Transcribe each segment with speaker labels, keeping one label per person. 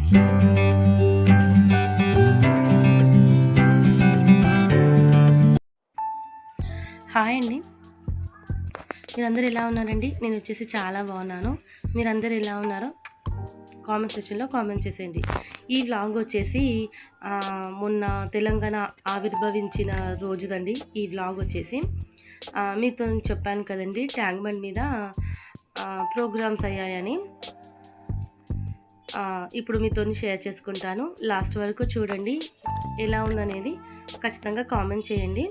Speaker 1: Hi అండి, మీరందరూ ఎలా ఉన్నారండి? నేను వచ్చేసి చాలా బాగున్నాను. మీరందరూ ఎలా ఉన్నారో కామెంట్ సెక్షన్లో కామెంట్ చేసేయండి. ఈ వ్లాగ్ వచ్చేసి మొన్న తెలంగాణ ఆవిర్భవించిన రోజుదండి. ఈ వ్లాగ్ వచ్చేసి మీతో చెప్పాను కదండి, ట్యాంక్ బండ్ మీద ప్రోగ్రామ్స్ అయ్యాయని. ఇప్పుడు మీతో షేర్ చేసుకుంటాను. లాస్ట్ వరకు చూడండి, ఎలా ఉందనేది ఖచ్చితంగా కామెంట్ చేయండి.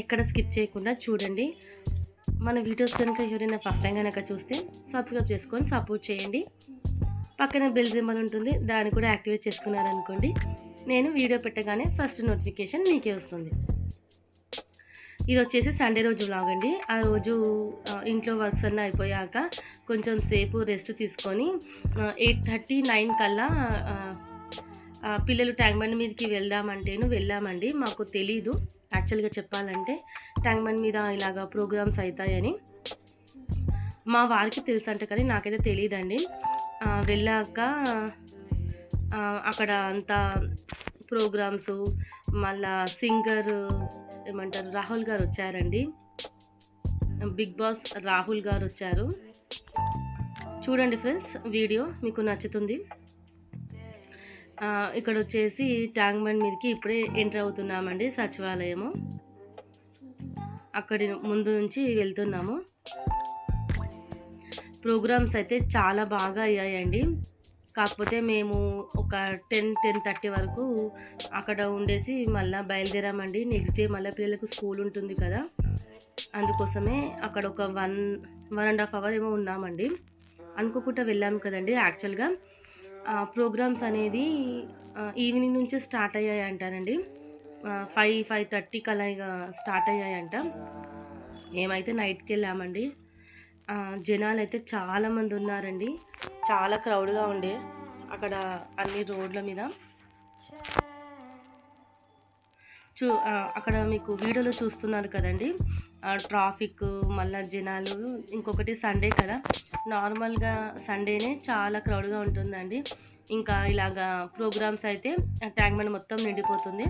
Speaker 1: ఎక్కడ స్కిప్ చేయకుండా చూడండి. మన వీడియోస్ కనుక ఎవరైనా ఫస్ట్ టైం కనుక చూస్తే సబ్స్క్రైబ్ చేసుకొని సపోర్ట్ చేయండి. పక్కన బెల్ సింబల్ ఉంటుంది, దాన్ని కూడా యాక్టివేట్ చేసుకున్నారనుకోండి, నేను వీడియో పెట్టగానే ఫస్ట్ నోటిఫికేషన్ మీకే వస్తుంది. ఇది వచ్చేసి సండే రోజు వ్లాగ్ అండి. ఆ రోజు ఇంట్లో వర్క్స్ అన్నీ అయిపోయాక కొంచెం సేపు రెస్ట్ తీసుకొని 8:30-9 కల్లా పిల్లలు ట్యాంక్ బండ్ మీదకి వెళ్ళామండి. మాకు తెలీదు యాక్చువల్గా చెప్పాలంటే ట్యాంక్ బండ్ మీద ఇలాగా ప్రోగ్రామ్స్ అవుతాయని. మా వారికి తెలుసు అంట, కానీ నాకైతే తెలియదండి. వెళ్ళాక అక్కడ అంతా ప్రోగ్రామ్స్, మళ్ళా సింగర్ ఏమంటారు రాహుల్ గారు వచ్చారండి. బిగ్ బాస్ రాహుల్ గారు వచ్చారు. చూడండి ఫ్రెండ్స్, వీడియో మీకు నచ్చుతుంది. ఇక్కడ వచ్చేసి ట్యాంక్ బండ్ మీదకి ఇప్పుడే ఎంటర్ అవుతున్నామండి, సచివాలయము. అక్కడి ముందు నుంచి వెళ్తున్నాము. ప్రోగ్రామ్స్ అయితే చాలా బాగా అయ్యాయండి. కాకపోతే మేము ఒక 10-10:30 వరకు అక్కడ ఉండేసి మళ్ళీ బయలుదేరామండి. నెక్స్ట్ డే మళ్ళీ పిల్లలకు స్కూల్ ఉంటుంది కదా, అందుకోసమే అక్కడ ఒక 1.5 అవర్ ఏమో ఉన్నామండి. అనుకోకుండా వెళ్ళాము కదండి. యాక్చువల్గా ప్రోగ్రామ్స్ అనేది ఈవినింగ్ నుంచి స్టార్ట్ అయ్యాయి అంటారండి. 5-5:30 కల్లా స్టార్ట్ అయ్యాయంట. మేమైతే నైట్కి వెళ్ళామండి. జనాలు అయితే చాలామంది ఉన్నారండి. చాలా క్రౌడ్గా ఉండే అక్కడ అన్ని రోడ్ల మీద. అక్కడ మీకు వీడియోలో చూస్తున్నారు కదండి, ట్రాఫిక్, మళ్ళీ జనాలు. ఇంకొకటి సండే కదా, నార్మల్గా సండేనే చాలా క్రౌడ్గా ఉంటుందండి. ఇంకా ఇలాగా ప్రోగ్రామ్స్ అయితే ట్యాంక్ బండ్ మొత్తం నిండిపోతుంది.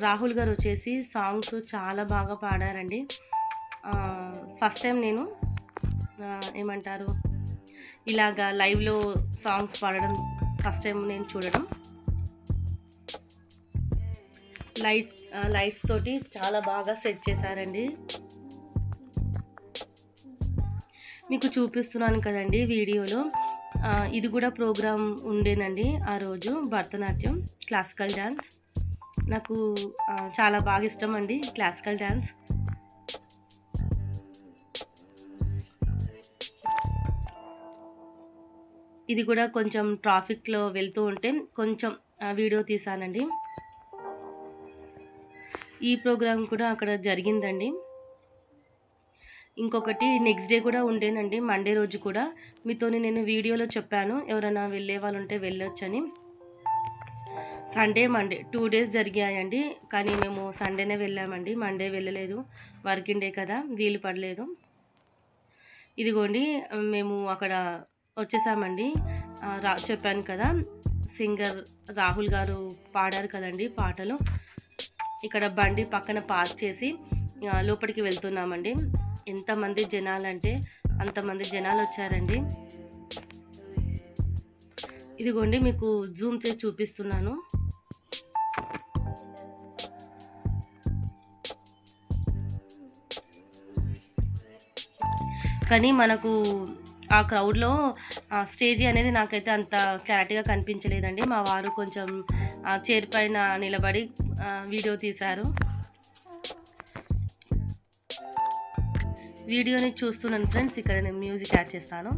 Speaker 1: రాహుల్ గారు వచ్చేసి సాంగ్స్ చాలా బాగా పాడారండి. ఫస్ట్ టైం నేను ఏమంటారు ఇలాగా లైవ్లో సాంగ్స్ పాడడం ఫస్ట్ టైం నేను చూడడం. లైట్స్ తోటి చాలా బాగా సెట్ చేశారండి. మీకు చూపిస్తున్నాను కదండి వీడియోలో. ఇది కూడా ప్రోగ్రామ్ ఉండేనండి ఆ రోజు, భరతనాట్యం, క్లాసికల్ డ్యాన్స్. నాకు చాలా బాగా ఇష్టం అండి క్లాసికల్ డ్యాన్స్. ఇది కూడా కొంచెం ట్రాఫిక్లో వెళ్తూ ఉంటే కొంచెం వీడియో తీసానండి. ఈ ప్రోగ్రామ్ కూడా అక్కడ జరిగిందండి. ఇంకొకటి నెక్స్ట్ డే కూడా ఉండేనండి, మండే రోజు కూడా. మీతో నేను వీడియోలో చెప్పాను, ఎవరైనా వెళ్ళే వాళ్ళు ఉంటే వెళ్ళొచ్చని. సండే మండే 2 days జరిగాయండి. కానీ మేము సండేనే వెళ్ళామండి, మండే వెళ్ళలేదు. వర్కింగ్ డే కదా, వీలు పడలేదు. ఇదిగోండి మేము అక్కడ వచ్చేసామండి. చెప్పాను కదా, సింగర్ రాహుల్ గారు పాడారు కదండి పాటలు. ఇక్కడ బండి పక్కన పార్క్ చేసి లోపలికి వెళ్తున్నామండి. ఎంతమంది జనాలంటే అంతమంది జనాలు వచ్చారండి. ఇదిగోండి మీకు జూమ్ చేసి చూపిస్తున్నాను. కానీ మనకు ఆ క్రౌడ్లో స్టేజీ అనేది నాకైతే అంత క్లారిటీగా కనిపించలేదండి. మా వారు కొంచెం చైర్ పైన నిలబడి వీడియో తీశారు. వీడియోని చూస్తున్నాను ఫ్రెండ్స్. ఇక్కడ నేను మ్యూజిక్ యాడ్ చేస్తాను.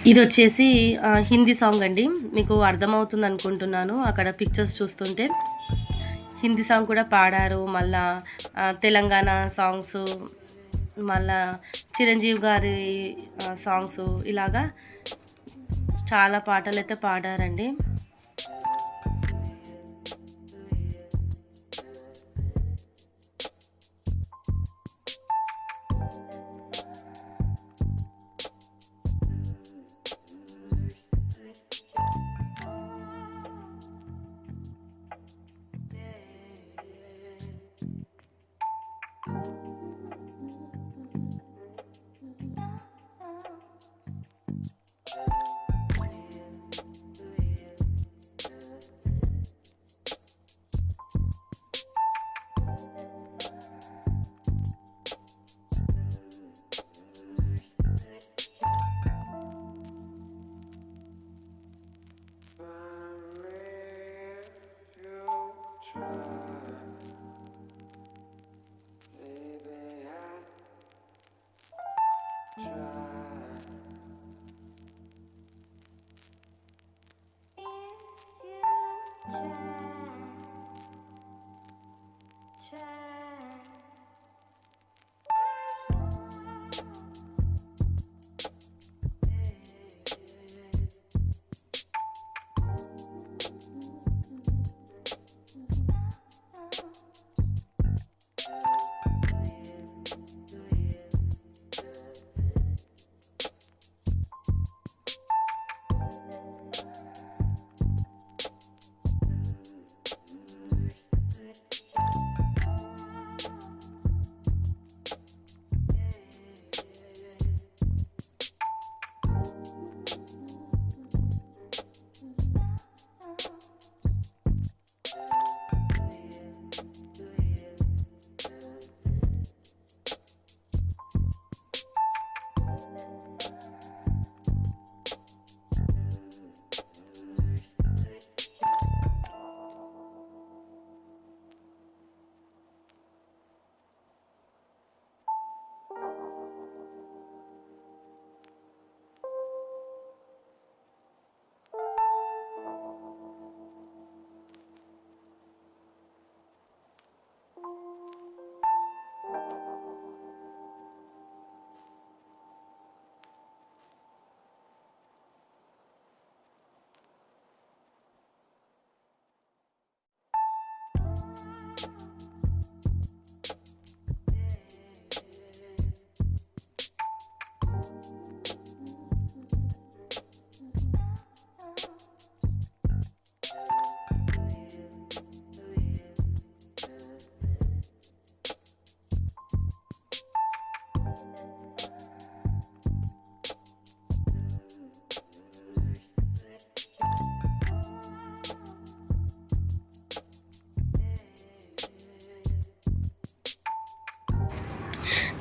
Speaker 1: ఇది వచ్చేసి హిందీ సాంగ్ అండి. మీకు అర్థమవుతుంది అనుకుంటున్నాను అక్కడ పిక్చర్స్ చూస్తుంటే. హిందీ సాంగ్ కూడా పాడారు. మళ్ళా తెలంగాణ సాంగ్స్, మళ్ళా చిరంజీవి గారి సాంగ్స్, ఇలాగా చాలా పాటలైతే పాడారండి.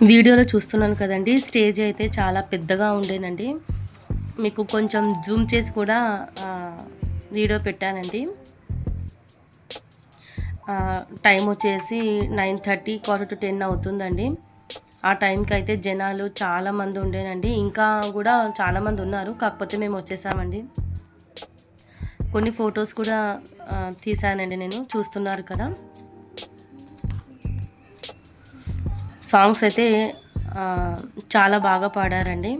Speaker 1: వీడియోలో చూస్తున్నాను కదండి, స్టేజ్ అయితే చాలా పెద్దగా ఉండేనండి. మీకు కొంచెం జూమ్ చేసి కూడా వీడియో పెట్టానండి. టైం వచ్చేసి 9:30 10 అవుతుందండి. ఆ టైంకి అయితే జనాలు చాలామంది ఉండేనండి. ఇంకా కూడా చాలామంది ఉన్నారు, కాకపోతే మేము వచ్చేసామండి. కొన్ని ఫొటోస్ కూడా తీసానండి నేను, చూస్తున్నారు కదా. సాంగ్స్ అయితే చాలా బాగా పాడారండి.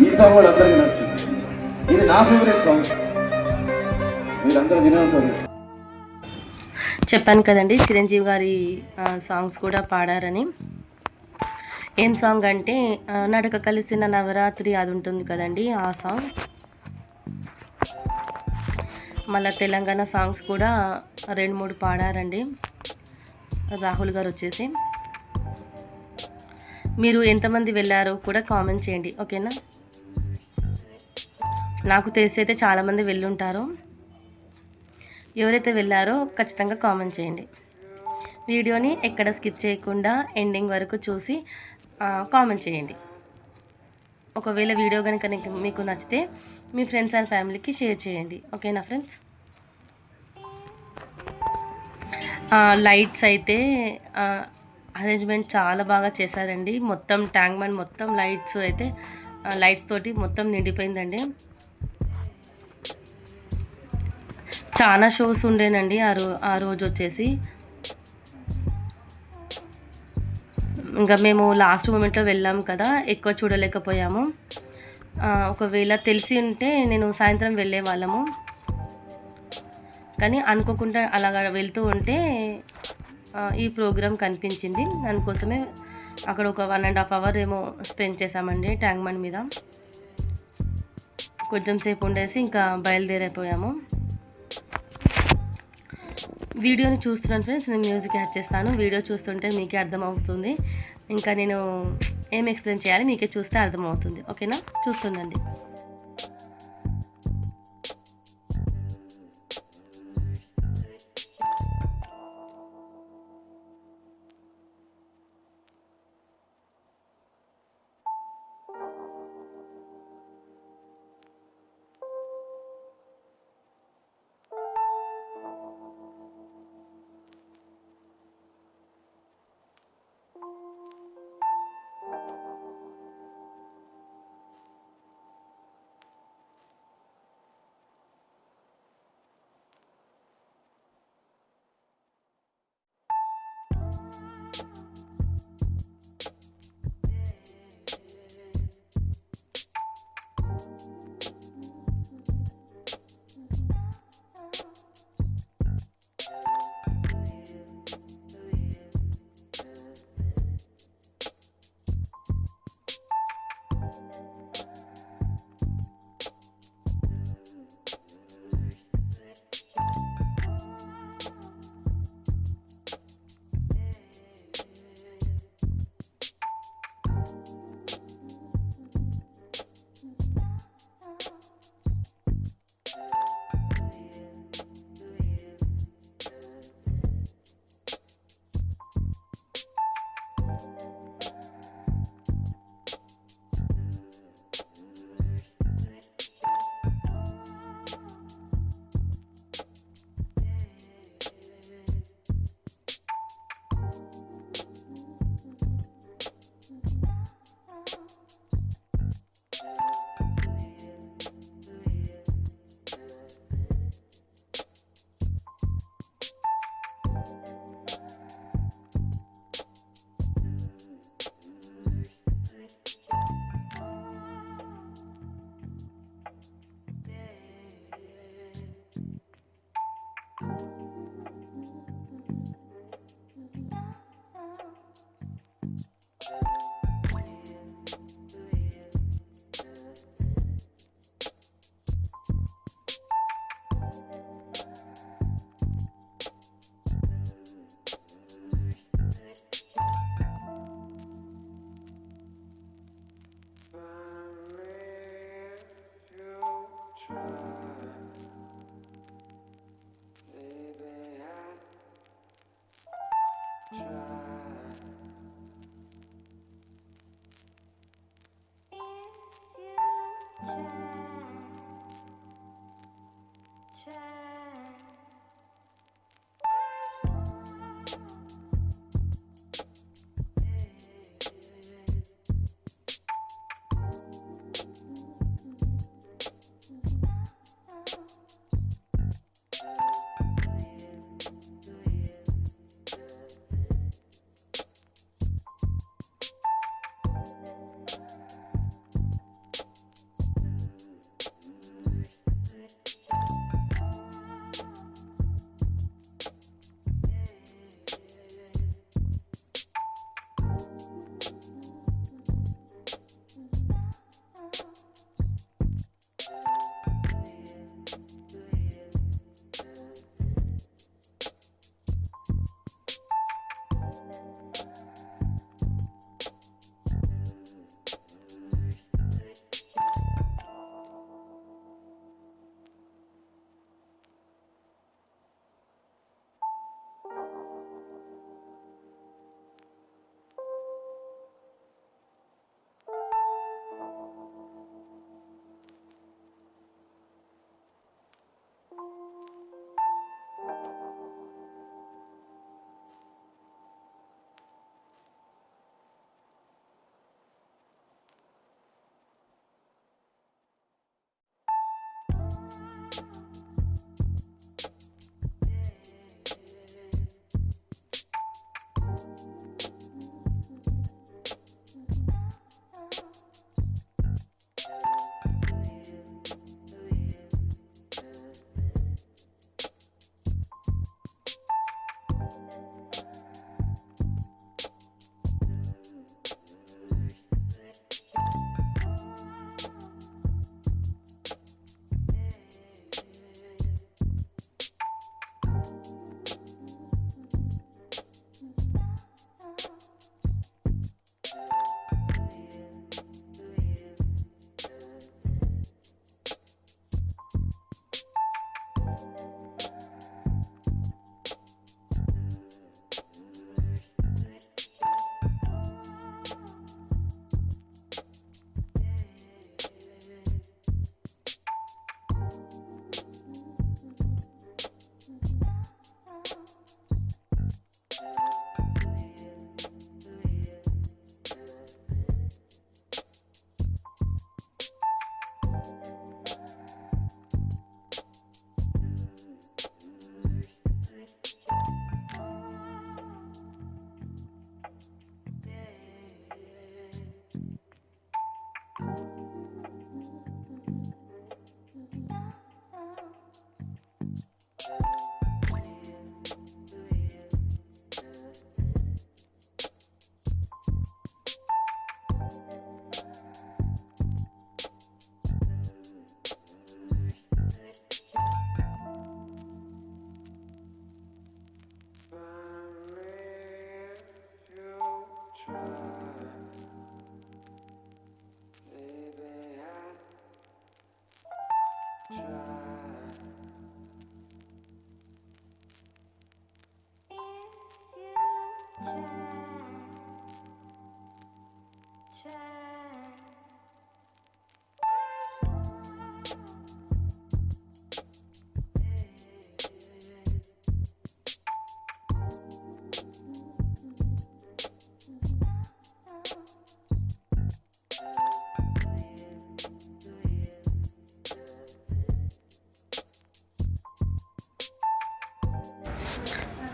Speaker 2: ఈ సాంగ్ కూడా అందరికీ నచ్చుతుంది. ఇది నా ఫేవరెట్ సాంగ్, మీరందరూ వినే ఉంటారు.
Speaker 1: చెప్పాను కదండి, చిరంజీవి గారి సాంగ్స్ కూడా పాడారని. ఏం సాంగ్ అంటే నడక కలిసిన నవరాత్రి అది ఉంటుంది కదండి, ఆ సాంగ్. మళ్ళీ తెలంగాణ సాంగ్స్ కూడా 2-3 పాడారండి రాహుల్ గారు వచ్చేసి. మీరు ఎంతమంది వెళ్ళారో కూడా కామెంట్ చేయండి, ఓకేనా. నాకు తెలిసి అయితే చాలామంది వెళ్ళుంటారు. ఎవరైతే వెళ్ళారో ఖచ్చితంగా కామెంట్ చేయండి. వీడియోని ఎక్కడ స్కిప్ చేయకుండా ఎండింగ్ వరకు చూసి కామెంట్ చేయండి. ఒకవేళ వీడియో కనుక మీకు నచ్చితే మీ ఫ్రెండ్స్ అండ్ ఫ్యామిలీకి షేర్ చేయండి, ఓకేనా ఫ్రెండ్స్. లైట్స్ అయితే అరేంజ్మెంట్ చాలా బాగా చేశారండి. మొత్తం ట్యాంక్ బండ్ మొత్తం లైట్స్ తోటి మొత్తం నిండిపోయిందండి. చాలా షోస్ ఉండేనండి ఆ రోజు వచ్చేసి. ఇంకా మేము లాస్ట్ మూమెంట్లో వెళ్ళాము కదా, ఎక్కువ చూడలేకపోయాము. ఒకవేళ తెలిసి ఉంటే నేను సాయంత్రం వెళ్ళే వాళ్ళము, కానీ అనుకోకుండా అలాగ వెళ్తూ ఉంటే ఈ ప్రోగ్రాం కనిపించింది. దానికోసమే అక్కడ ఒక 1.5 అవర్ ఏమో స్పెండ్ చేసామండి ట్యాంక్ బండ్ మీద. కొంచెం సేపు ఉండేసి ఇంకా బయలుదేరైపోయాము. వీడియోని చూస్తున్నాను ఫ్రెండ్స్, నేను మ్యూజిక్ యాడ్ చేస్తాను. వీడియో చూస్తుంటే మీకే అర్థమవుతుంది. ఇంకా నేను ఏం ఎక్స్ప్లెయిన్ చేయాలి మీకే చూస్తే అర్థమవుతుంది, ఓకేనా. చూస్తుండండి.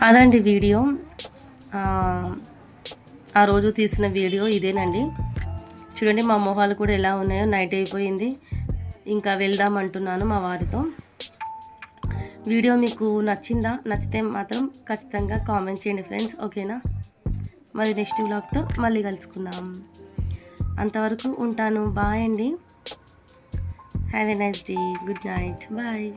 Speaker 1: అదండి వీడియో. ఆ రోజు తీసిన వీడియో ఇదేనండి. చూడండి మా మొహాలు కూడా ఎలా ఉన్నాయో. నైట్ అయిపోయింది, ఇంకా వెళ్దాం అంటున్నాను మా వారితో. వీడియో మీకు నచ్చిందా? నచ్చితే మాత్రం ఖచ్చితంగా కామెంట్ చేయండి ఫ్రెండ్స్, ఓకేనా? మరి నెక్స్ట్ వ్లాగ్తో మళ్ళీ కలుసుకుందాం. అంతవరకు ఉంటాను. బాయ్ అండి. Have a nice day. Good night. Bye.